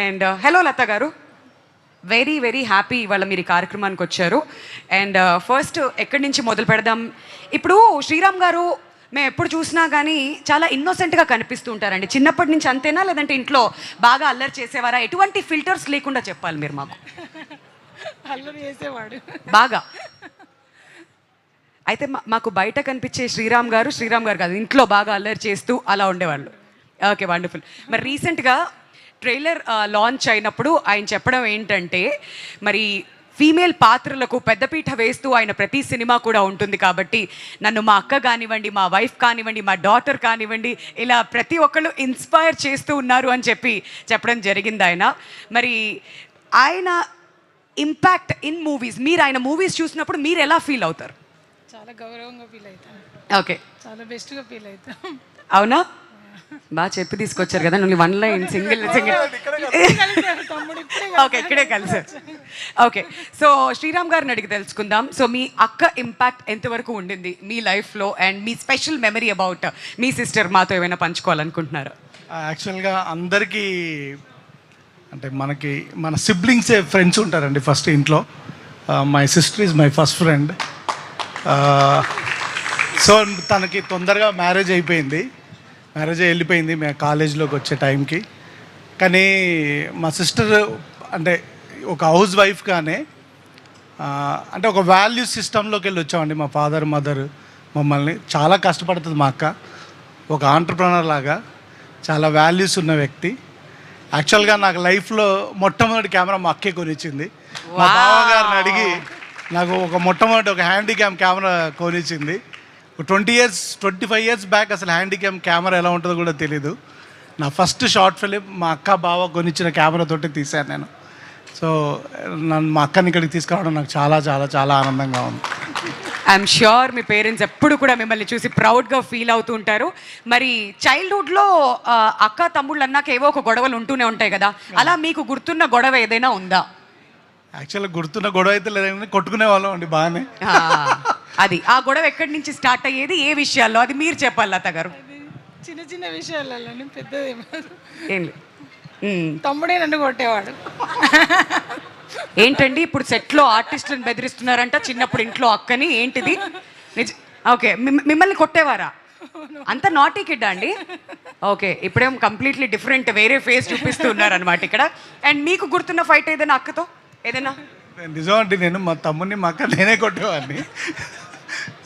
And hello లత గారు, very very happy ఇవాళ మీరు ఈ కార్యక్రమానికి వచ్చారు. అండ్ ఫస్ట్ ఎక్కడి నుంచి మొదలు పెడదాం? ఇప్పుడు శ్రీరామ్ గారు మేము ఎప్పుడు చూసినా కానీ చాలా ఇన్నోసెంట్గా కనిపిస్తూ ఉంటారండి. చిన్నప్పటి నుంచి అంతేనా, లేదంటే ఇంట్లో బాగా అల్లరి చేసేవారా? ఎటువంటి ఫిల్టర్స్ లేకుండా చెప్పాలి మీరు మాకు. అల్లరి చేసేవాడు బాగా. అయితే మాకు బయట కనిపించే శ్రీరామ్ గారు కాదు, ఇంట్లో బాగా అల్లరి చేస్తూ అలా ఉండేవాళ్ళు. Okay, wonderful. మరి రీసెంట్గా ట్రైలర్ లాంచ్ అయినప్పుడు ఆయన చెప్పడం ఏంటంటే, మరి ఫీమేల్ పాత్రలకు పెద్దపీట వేస్తూ ఆయన ప్రతి సినిమా కూడా ఉంటుంది కాబట్టి నన్ను మా అక్క కానివ్వండి, మా వైఫ్ కానివ్వండి, మా డాటర్ కానివ్వండి, ఇలా ప్రతి ఒక్కళ్ళు ఇన్స్పైర్ చేస్తూ ఉన్నారు అని చెప్పడం జరిగింది ఆయన. మరి ఆయన ఇంపాక్ట్ ఇన్ మూవీస్, మీరు ఆయన మూవీస్ చూసినప్పుడు మీరు ఎలా ఫీల్ అవుతారు? చాలా గౌరవంగా ఫీల్ అవుతాను. ఓకే, చాలా బెస్ట్గా ఫీల్ అవుతాం. అవునా? బాగా చెప్పి తీసుకొచ్చారు కదా, నువ్వు వన్ లైన్ సింగిల్ ఓకే, ఇక్కడే కలిసారు. ఓకే, సో శ్రీరామ్ గారిని అడిగి తెలుసుకుందాం. సో మీ అక్క ఇంపాక్ట్ ఎంతవరకు ఉండింది మీ లైఫ్లో, and me special memory about me sister మాతో ఏమైనా పంచుకోవాలనుకుంటున్నారు? యాక్చువల్గా అందరికీ అంటే మన సిబ్లింగ్సే ఫ్రెండ్స్ ఉంటారండి ఫస్ట్ ఇంట్లో. My sister is my first friend. So తనకి తొందరగా మ్యారేజ్ వెళ్ళిపోయింది మేము కాలేజీలోకి వచ్చే టైంకి. కానీ మా సిస్టర్ అంటే ఒక హౌస్ వైఫ్గానే అంటే ఒక వాల్యూ సిస్టంలోకి వెళ్ళి వచ్చామండి. మా ఫాదర్ మదర్ మమ్మల్ని చాలా కష్టపడుతుంది. మా అక్క ఒక ఆంటర్ప్రనర్ లాగా చాలా వాల్యూస్ ఉన్న వ్యక్తి. యాక్చువల్గా నాకు లైఫ్లో మొట్టమొదటి కెమెరా మా అక్కే కొనిచ్చింది. మా బావగారిని అడిగి నాకు మొట్టమొదటి ఒక హ్యాండీక్యామ్ కెమెరా కొనిచ్చింది. 25 ఇయర్స్ బ్యాక్ అసలు హ్యాండీక్యామ్ కెమెరా ఎలా ఉంటుందో కూడా తెలీదు. నా ఫస్ట్ షార్ట్ ఫిలిం మా అక్క బావ కొనిచ్చిన కెమెరాతోటి తీశాను నేను. సో మా అక్కని ఇక్కడికి తీసుకురావడం నాకు చాలా చాలా చాలా ఆనందంగా ఉంది. ఐఎమ్ ష్యూర్ మీ పేరెంట్స్ ఎప్పుడు కూడా మిమ్మల్ని చూసి ప్రౌడ్గా ఫీల్ అవుతూ ఉంటారు. మరి చైల్డ్హుడ్లో అక్క తమ్ముళ్ళు అన్నాక ఏవో ఒక గొడవలు ఉంటూనే ఉంటాయి కదా, అలా మీకు గుర్తున్న గొడవ ఏదైనా ఉందా? యాక్చువల్గా గుర్తున్న గొడవ అయితే లేదండి, కొట్టుకునే వాళ్ళం అండి బాగానే. అది ఆ గొడవ ఎక్కడి నుంచి స్టార్ట్ అయ్యేది, ఏ విషయాల్లో, అది మీరు చెప్పాలి లత గారు. చిన్న చిన్న విషయాలలో పెద్దది ఏం తమ్ముడే నన్ను కొట్టేవాడు. ఏంటండి ఇప్పుడు సెట్లో ఆర్టిస్టులను బెదిరిస్తున్నారంట, చిన్నప్పుడు ఇంట్లో అక్కని, ఏంటిది? ఓకే, మిమ్మల్ని కొట్టేవారా? అంత నాటీ కిడ్డా అండి? ఓకే, ఇప్పుడేం కంప్లీట్లీ డిఫరెంట్ వేరే ఫేస్ చూపిస్తూ ఉన్నారనమాట ఇక్కడ. అండ్ మీకు గుర్తున్న ఫైట్ ఏదైనా అక్కతో ఏదైనా? నిజం అంటే నేను మా తమ్ముడిని మా అక్క నేనే కొట్టేవాడిని.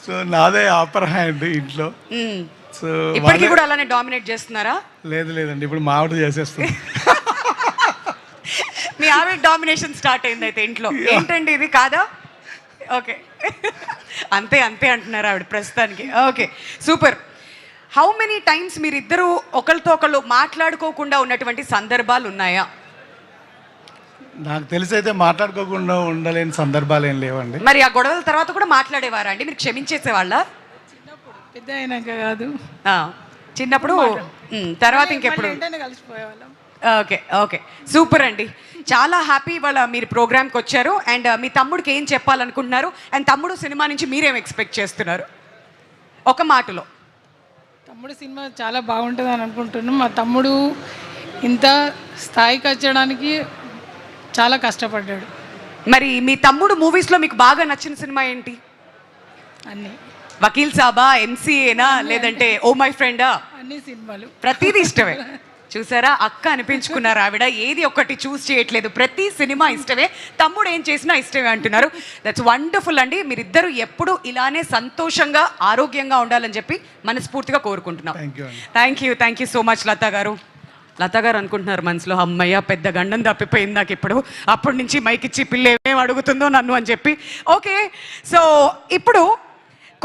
సో నాదే ఆపర్ హ్యాండ్ ఇంట్లో. సో ఇప్పటికీ కూడా అలానే డామినేట్ చేస్తున్నారా? లేదండి, ఇప్పుడు మా ఆవిడ చేసేస్తుంది. మీ ఆవిడ డామినేషన్ స్టార్ట్ అయింది అయితే ఇంట్లో. ఏంటండి ఇది కాదా? ఓకే, అంతే అంటున్నారు ఆవిడ ప్రస్తుతానికి. Okay, super. How many times మీరిద్దరూ ఒకరితో ఒకళ్ళు మాట్లాడుకోకుండా ఉన్నటువంటి సందర్భాలు ఉన్నాయా? నాకు తెలిసి అయితే మాట్లాడుకోకుండా ఉండలేని సందర్భాలు ఏం లేవండి. మరి ఆ గొడవల తర్వాత కూడా మాట్లాడేవారా అండి? మీరు క్షమించేసేవాళ్ళ? పెద్ద అయినాక కాదు, చిన్నప్పుడు. తర్వాత ఇంకెప్పుడు? కలిసిపోయేవాళ్ళం. ఓకే, సూపర్ అండి. చాలా హ్యాపీ ఇవాళ మీరు ప్రోగ్రామ్కి వచ్చారు. అండ్ మీ తమ్ముడికి ఏం చెప్పాలనుకుంటున్నారు? అండ్ తమ్ముడు సినిమా నుంచి మీరేం ఎక్స్పెక్ట్ చేస్తున్నారు ఒక మాటలో? తమ్ముడు సినిమా చాలా బాగుంటుంది అని అనుకుంటున్నాం. మా తమ్ముడు ఇంత స్థాయికి వచ్చడానికి చాలా కష్టపడ్డాడు. మరి మీ తమ్ముడు మూవీస్లో మీకు బాగా నచ్చిన సినిమా ఏంటి? అన్నీ. వకీల్ సాబా, ఎంసీఏనా, లేదంటే ఓ మై ఫ్రెండా? అన్ని సినిమాలు, ప్రతిదీ ఇష్టమే. చూసారా, అక్క అనిపించుకున్నారు ఆవిడ. ఏది ఒక్కటి చూస్ చేయట్లేదు, ప్రతి సినిమా ఇష్టమే. తమ్ముడు ఏం చేసినా ఇష్టమే అంటున్నారు. దట్స్ వండర్ఫుల్ అండి. మీరిద్దరు ఎప్పుడు ఇలానే సంతోషంగా ఆరోగ్యంగా ఉండాలని చెప్పి మనస్ఫూర్తిగా కోరుకుంటున్నాం. థ్యాంక్ యూ సో మచ్ లత గారు అనుకుంటున్నారు మనసులో, అమ్మయ్య పెద్ద గండం తప్పిపోయింది నాకు ఇప్పుడు, అప్పటి నుంచి మైక్ ఇచ్చి పిల్ల ఏమేమి అడుగుతుందో నన్ను అని చెప్పి. ఓకే, సో ఇప్పుడు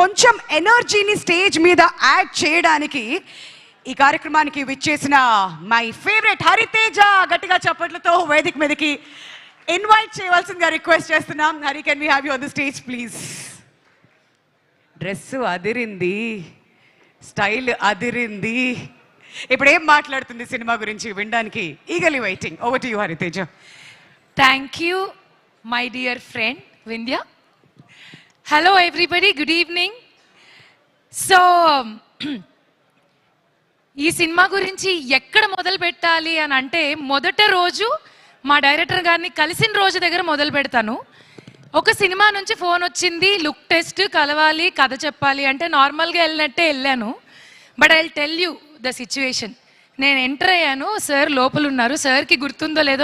కొంచెం ఎనర్జీని స్టేజ్ మీద యాడ్ చేయడానికి ఈ కార్యక్రమానికి విచ్చేసిన మై ఫేవరెట్ హరితేజ గట్టిగా చప్పట్లతో వేదిక మీదకి ఇన్వైట్ చేయవలసిందిగా రిక్వెస్ట్ చేస్తున్నాం. Hari, can we have you on the stage please? Dress అదిరింది, స్టైల్ అదిరింది. ఇప్పుడు ఏం మాట్లాడుతుంది సినిమా గురించి వినడానికి eagerly waiting. Over to you Hariteja. Thank you, my dear friend Vindhya. Hello everybody, good evening. So ఈ సినిమా గురించి ఎక్కడ మొదలు పెట్టాలి అని అంటే మొదట రోజు మా డైరెక్టర్ గారిని కలిసిన రోజు దగ్గర మొదలు పెడతాను. ఒక సినిమా నుంచి ఫోన్ వచ్చింది, లుక్ టెస్ట్, కలవాలి, కథ చెప్పాలి అంటే నార్మల్గా వెళ్ళినట్టే వెళ్ళాను. But I will tell you the situation. నేను ఎంటర్ అయ్యాను, సార్ లోపల ఉన్నారు. సార్కి గుర్తుందో లేదో